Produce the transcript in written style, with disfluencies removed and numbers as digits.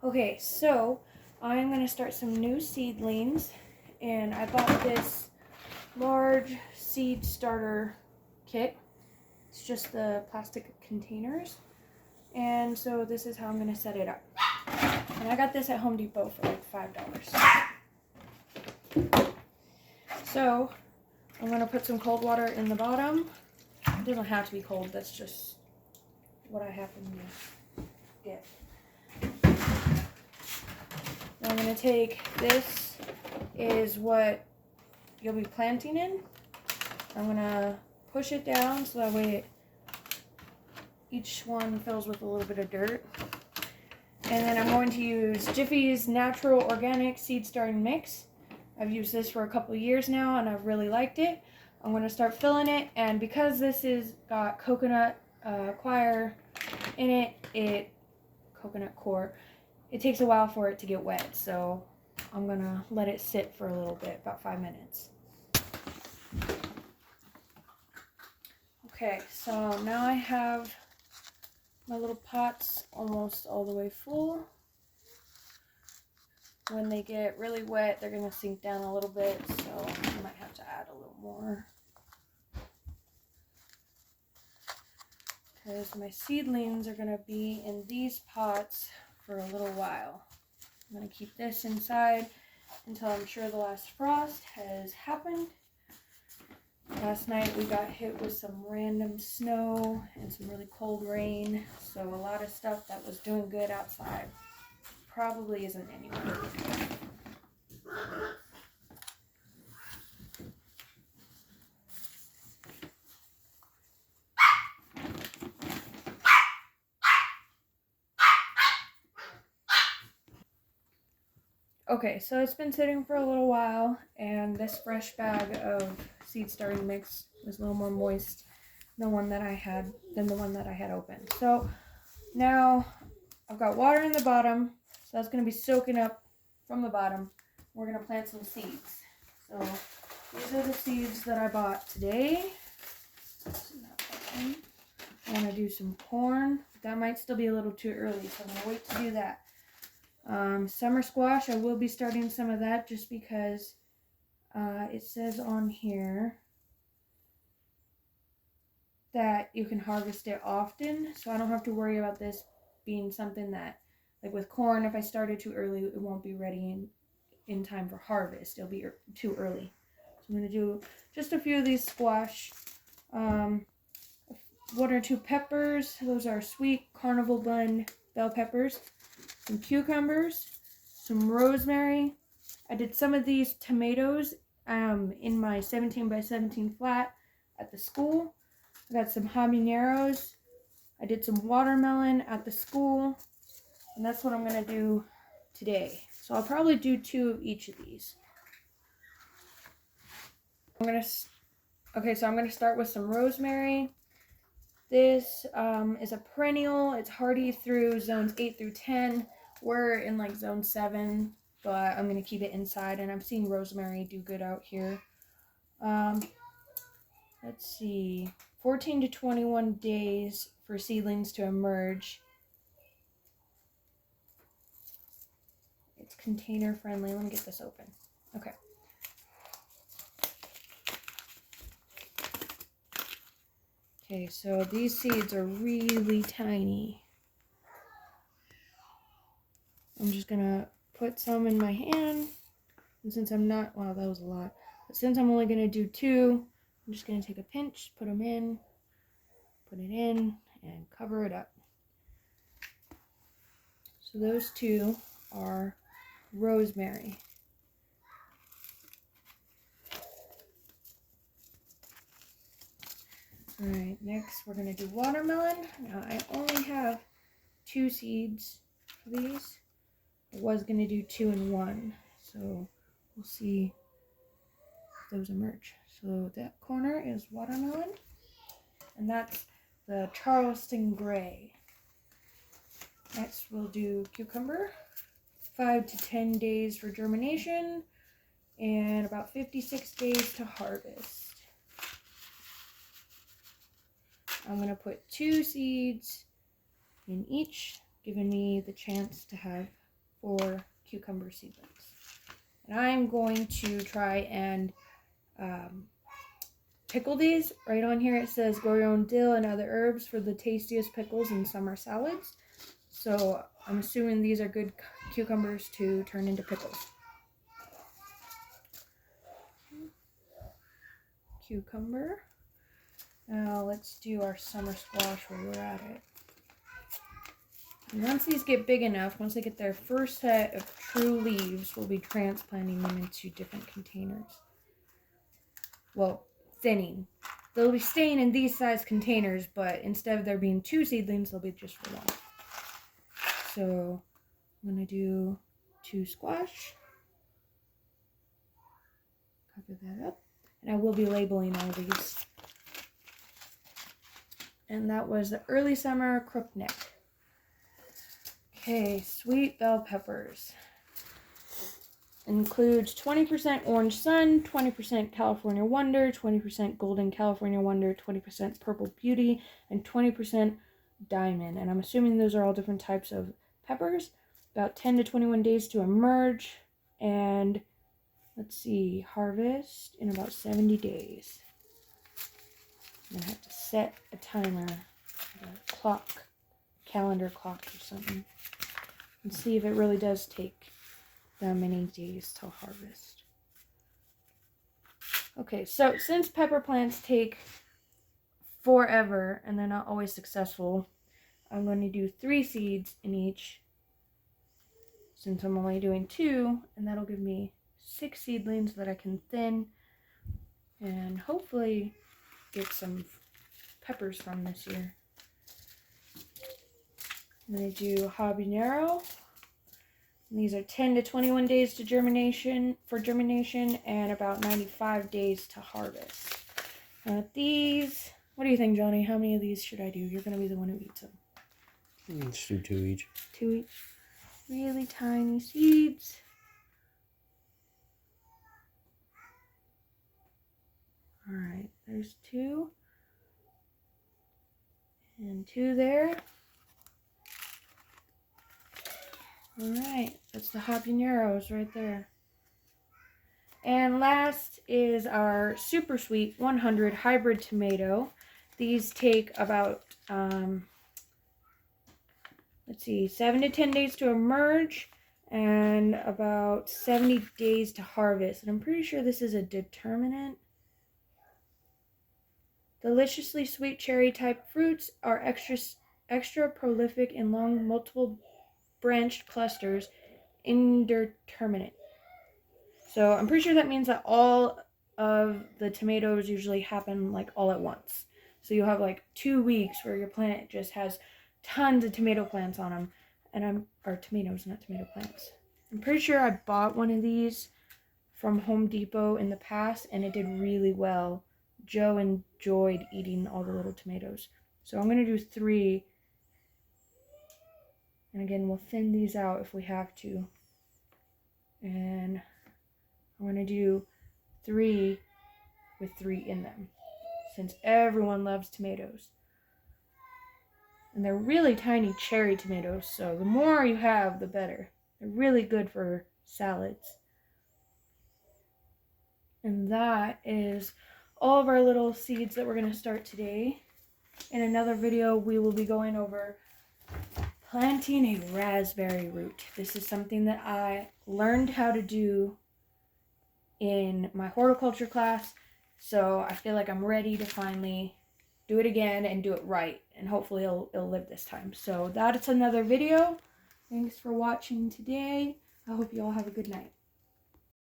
Okay, so I'm going to start some new seedlings, and I bought this large seed starter kit. It's just the plastic containers, and so this is how I'm going to set it up. And I got this at Home Depot for like $5. So I'm going to put some cold water in the bottom. It doesn't have to be cold, that's just what I happen to get. I'm going to take, this is what you'll be planting in. I'm going to push it down so that way each one fills with a little bit of dirt. And then I'm going to use Jiffy's Natural Organic Seed Starting Mix. I've used this for a couple of years now and I've really liked it. I'm going to start filling it, and because this is got coconut coir in it, coconut core, it takes a while for it to get wet, so I'm going to let it sit for a little bit, about 5 minutes. Okay, so now I have my little pots almost all the way full. When they get really wet, they're going to sink down a little bit, so I might have to add a little more. Because my seedlings are going to be in these pots for a little while. I'm going to keep this inside until I'm sure the last frost has happened. Last night we got hit with some random snow and some really cold rain, so a lot of stuff that was doing good outside probably isn't anymore. Okay, so it's been sitting for a little while, and this fresh bag of seed starting mix was a little more moist than the one that I had opened. So now I've got water in the bottom, so that's going to be soaking up from the bottom. We're going to plant some seeds. So these are the seeds that I bought today. I want to do some corn. That might still be a little too early, so I'm going to wait to do that. Summer squash, I will be starting some of that just because it says on here that you can harvest it often, so I don't have to worry about this being something that, like with corn, if I started too early, it won't be ready in time for harvest. It'll be too early. So I'm going to do just a few of these squash. 1 or 2 peppers. Those are sweet carnival bun bell peppers. Some cucumbers, some rosemary. I did some of these tomatoes in my 17 by 17 flat at the school. I got some habaneros. I did some watermelon at the school, and that's what I'm going to do today. So I'll probably do 2 of each of these. I'm going to start with some rosemary. This is a perennial. It's hardy through zones 8 through 10. We're in like zone 7, but I'm going to keep it inside, and I've seen rosemary do good out here. Let's see, 14 to 21 days for seedlings to emerge. It's container friendly. Let me get this open. Okay. Okay, so these seeds are really tiny. I'm just gonna put some in my hand, and since I'm not, wow, that was a lot, but since I'm only gonna do 2, I'm just gonna take a pinch, put them in, put it in, and cover it up. So those 2 are rosemary. Alright, next we're gonna do watermelon. Now I only have 2 seeds for these. I was gonna do 2 and 1, so we'll see if those emerge. So that corner is watermelon, and that's the Charleston Gray. Next we'll do cucumber. 5 to 10 days for germination, and about 56 days to harvest. I'm going to put 2 seeds in each, giving me the chance to have for cucumber seedlings. And I'm going to try and pickle these. Right on here it says grow your own dill and other herbs for the tastiest pickles in summer salads. So I'm assuming these are good cucumbers to turn into pickles. Cucumber. Now let's do our summer squash while we're at it. And once these get big enough, once they get their first set of true leaves, we'll be transplanting them into different containers. Well, thinning. They'll be staying in these size containers, but instead of there being 2 seedlings, they'll be just for 1. So I'm going to do 2 squash. Cover that up. And I will be labeling all these. And that was the early summer crookneck. Okay, sweet bell peppers. Includes 20% Orange Sun, 20% California Wonder, 20% Golden California Wonder, 20% Purple Beauty, and 20% Diamond. And I'm assuming those are all different types of peppers. About 10 to 21 days to emerge. And let's see, harvest in about 70 days. I'm going to have to set a timer, a clock, calendar clock or something, and see if it really does take that many days till harvest. Okay, so since pepper plants take forever and they're not always successful, I'm going to do 3 seeds in each, since I'm only doing 2, and that'll give me 6 seedlings that I can thin and hopefully get some peppers from this year. I'm going to do habanero. These are 10 to 21 days to germination and about 95 days to harvest. These, what do you think, Johnny? How many of these should I do? You're going to be the one who eats them. Let's do 2 each. 2 each. Really tiny seeds. Alright, there's 2. And 2 there. Alright, that's the habaneros right there. And last is our super sweet 100 hybrid tomato. These take about, 7 to 10 days to emerge and about 70 days to harvest. And I'm pretty sure this is a determinant. Deliciously sweet cherry type fruits are extra prolific in long multiple branched clusters, indeterminate. So I'm pretty sure that means that all of the tomatoes usually happen like all at once. So you'll have like 2 weeks where your plant just has tons of tomato plants on them, and tomatoes, not tomato plants. I'm pretty sure I bought one of these from Home Depot in the past, and it did really well. Joe enjoyed eating all the little tomatoes. So I'm going to do 3. And again, we'll thin these out if we have to. And I'm going to do 3 with 3 in them, since everyone loves tomatoes. And they're really tiny cherry tomatoes, so the more you have, the better. They're really good for salads. And that is all of our little seeds that we're going to start today. In another video, we will be going over planting a raspberry root. This is something that I learned how to do in my horticulture class, so I feel like I'm ready to finally do it again and do it right, and hopefully it'll live this time. So that's another video. Thanks for watching today. I hope you all have a good night.